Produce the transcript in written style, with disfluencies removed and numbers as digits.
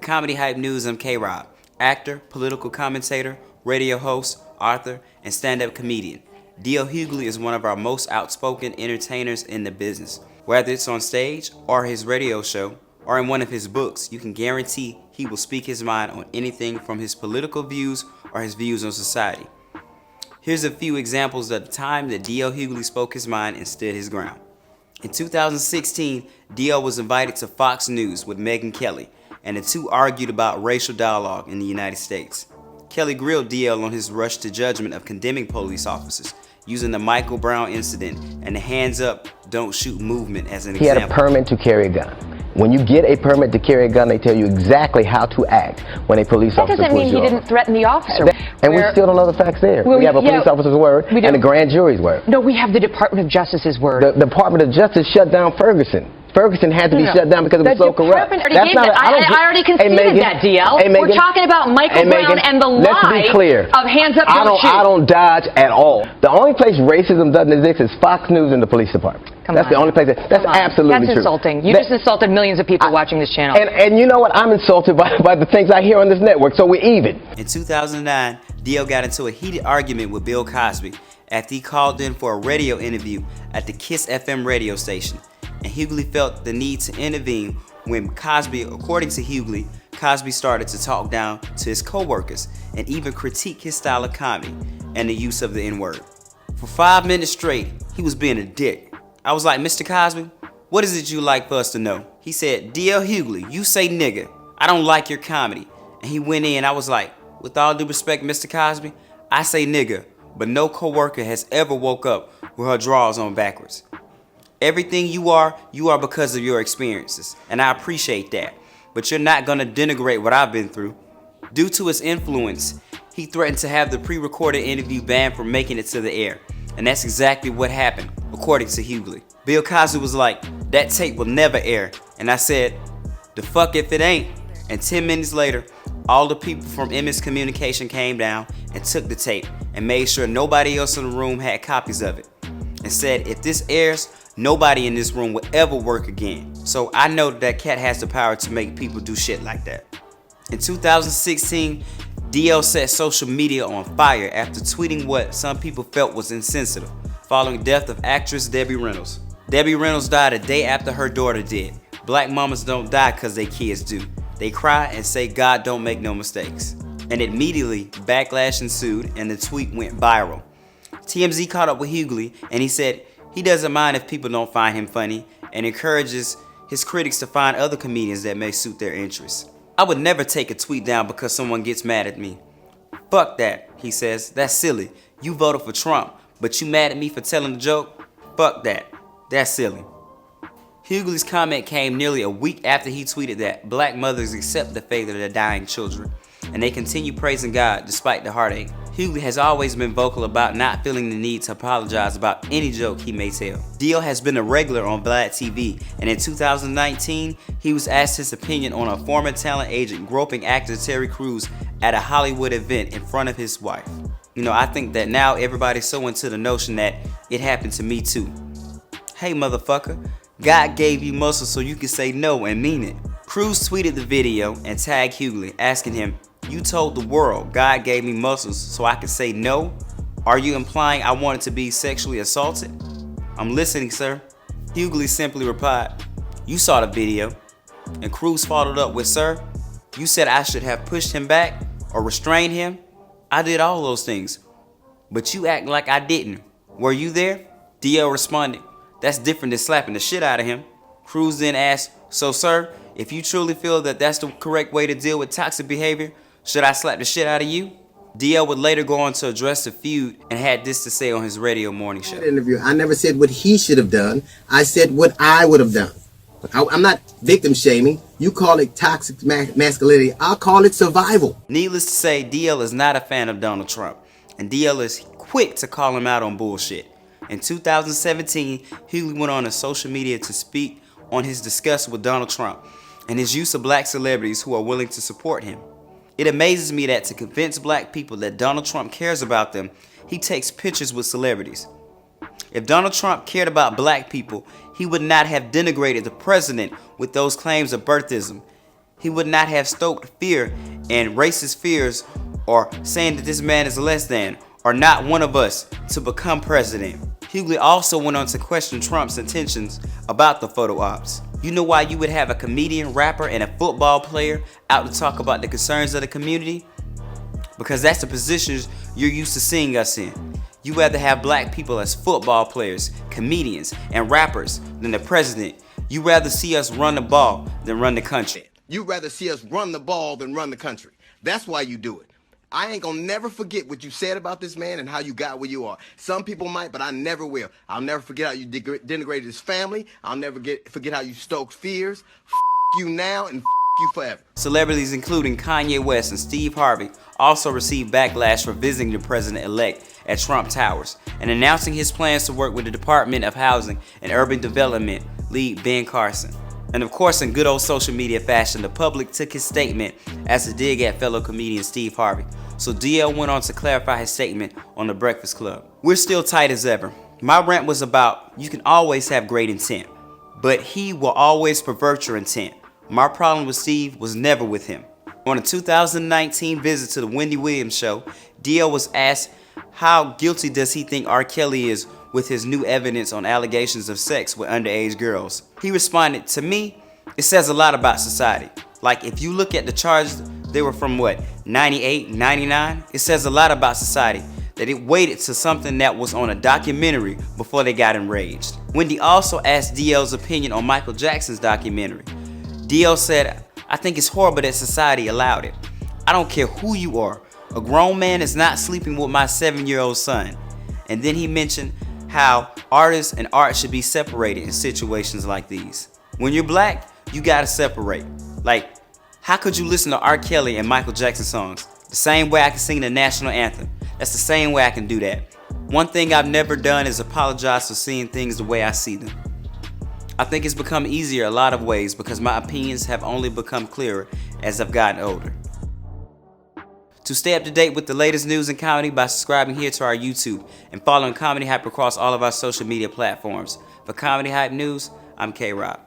Comedy Hype News, I'm K-Rob, actor, political commentator, radio host, author, and stand-up comedian. D.L. Hughley is one of our most outspoken entertainers in the business. Whether it's on stage, or his radio show, or in one of his books, you can guarantee he will speak his mind on anything from his political views or his views on society. Here's a few examples of the time that D.L. Hughley spoke his mind and stood his ground. In 2016, D.L. was invited to Fox News with Megyn Kelly, and the two argued about racial dialogue in the United States. Kelly grilled D.L. on his rush to judgment of condemning police officers, using the Michael Brown incident and the hands up, don't shoot movement as an example. He had a permit to carry a gun. When you get a permit to carry a gun, they tell you exactly how to act when a police officer pulls you over. That doesn't mean he didn't threaten the officer. And we still don't know the facts there. We have a police officer's word and the grand jury's word. No, we have the Department of Justice's word. The Department of Justice shut down Ferguson. Ferguson had to be shut down because it was so corrupt. I already conceded that, DL. We're talking about Michael Brown and the lie of hands up, don't shoot. I don't dodge at all. The only place racism doesn't exist is Fox News and the police department. That's the only place. That's absolutely true. That's insulting. You just insulted millions of people watching this channel. And you know what? I'm insulted by the things I hear on this network, so we're even. In 2009, D.L. got into a heated argument with Bill Cosby after he called in for a radio interview at the KISS FM radio station. And Hughley felt the need to intervene when Cosby, according to Hughley, Cosby started to talk down to his co-workers and even critique his style of comedy and the use of the N-word. For 5 minutes straight, he was being a dick. I was like, Mr. Cosby, what is it you like for us to know? He said, D.L. Hughley, you say nigga. I don't like your comedy. And he went in, I was like, with all due respect, Mr. Cosby, I say nigga, but no co-worker has ever woke up with her drawers on backwards. Everything you are because of your experiences, and I appreciate that. But you're not gonna denigrate what I've been through. Due to his influence, he threatened to have the pre-recorded interview banned from making it to the air. And that's exactly what happened, according to Hughley. Bill Cosby was like, that tape will never air. And I said, the fuck if it ain't. And 10 minutes later, all the people from MS Communication came down and took the tape and made sure nobody else in the room had copies of it. And said, if this airs, nobody in this room will ever work again. So I know that cat has the power to make people do shit like that. In 2016, D.L. set social media on fire after tweeting what some people felt was insensitive, following the death of actress Debbie Reynolds. Debbie Reynolds died a day after her daughter did. Black mamas don't die because their kids do. They cry and say God don't make no mistakes. And immediately, backlash ensued and the tweet went viral. TMZ caught up with Hughley and he said he doesn't mind if people don't find him funny and encourages his critics to find other comedians that may suit their interests. I would never take a tweet down because someone gets mad at me. Fuck that, he says. That's silly. You voted for Trump, but you mad at me for telling the joke? Fuck that. That's silly. Hughley's comment came nearly a week after he tweeted that black mothers accept the fate of their dying children, and they continue praising God despite the heartache. Hughley has always been vocal about not feeling the need to apologize about any joke he may tell. D.L. has been a regular on Vlad TV, and in 2019, he was asked his opinion on a former talent agent groping actor Terry Crews at a Hollywood event in front of his wife. You know, I think that now everybody's so into the notion that it happened to me too. Hey motherfucker, God gave you muscles so you can say no and mean it. Crews tweeted the video and tagged Hughley, asking him, you told the world God gave me muscles so I could say no? Are you implying I wanted to be sexually assaulted? I'm listening, sir. Hughley simply replied, you saw the video. And Crews followed up with, sir, you said I should have pushed him back or restrained him? I did all those things, but you act like I didn't. Were you there? DL responded, that's different than slapping the shit out of him. Crews then asked, so sir, if you truly feel that that's the correct way to deal with toxic behavior, should I slap the shit out of you? DL would later go on to address the feud and had this to say on his radio morning show. Interview. I never said what he should have done. I said what I would have done. I'm not victim shaming. You call it toxic masculinity. I'll call it survival. Needless to say, DL is not a fan of Donald Trump, and DL is quick to call him out on bullshit. In 2017, Hughley went on social media to speak on his disgust with Donald Trump and his use of black celebrities who are willing to support him. It amazes me that to convince black people that Donald Trump cares about them, he takes pictures with celebrities. If Donald Trump cared about black people, he would not have denigrated the president with those claims of birthism. he would not have stoked fear and racist fears or saying that this man is less than or not one of us to become president. Hughley also went on to question Trump's intentions about the photo ops. You know why you would have a comedian, rapper, and a football player out to talk about the concerns of the community? Because that's the positions you're used to seeing us in. You rather have black people as football players, comedians, and rappers than the president. You rather see us run the ball than run the country. You'd rather see us run the ball than run the country. That's why you do it. I ain't gonna never forget what you said about this man and how you got where you are. Some people might, but I never will. I'll never forget how you denigrated his family. I'll never forget how you stoked fears. You now and you forever. Celebrities including Kanye West and Steve Harvey also received backlash for visiting the president-elect at Trump Towers and announcing his plans to work with the Department of Housing and Urban Development lead Ben Carson. And of course, in good old social media fashion, the public took his statement as a dig at fellow comedian Steve Harvey. So DL went on to clarify his statement on The Breakfast Club. We're still tight as ever. My rant was about you can always have great intent, but he will always pervert your intent. My problem with Steve was never with him. On a 2019 visit to the Wendy Williams show, DL was asked how guilty does he think R. Kelly is with his new evidence on allegations of sex with underage girls. He responded, "To me, it says a lot about society. Like if you look at the charges, they were from 98, 99? It says a lot about society that it waited to something that was on a documentary before they got enraged." Wendy also asked DL's opinion on Michael Jackson's documentary. DL said, "I think it's horrible that society allowed it. I don't care who you are. A grown man is not sleeping with my 7-year-old son." And then he mentioned how artists and art should be separated in situations like these. When you're black, you gotta separate. Like, how could you listen to R. Kelly and Michael Jackson songs the same way I can sing the national anthem? That's the same way I can do that. One thing I've never done is apologize for seeing things the way I see them. I think it's become easier a lot of ways because my opinions have only become clearer as I've gotten older. To stay up to date with the latest news and comedy by subscribing here to our YouTube and following Comedy Hype across all of our social media platforms. For Comedy Hype News, I'm K-Rob.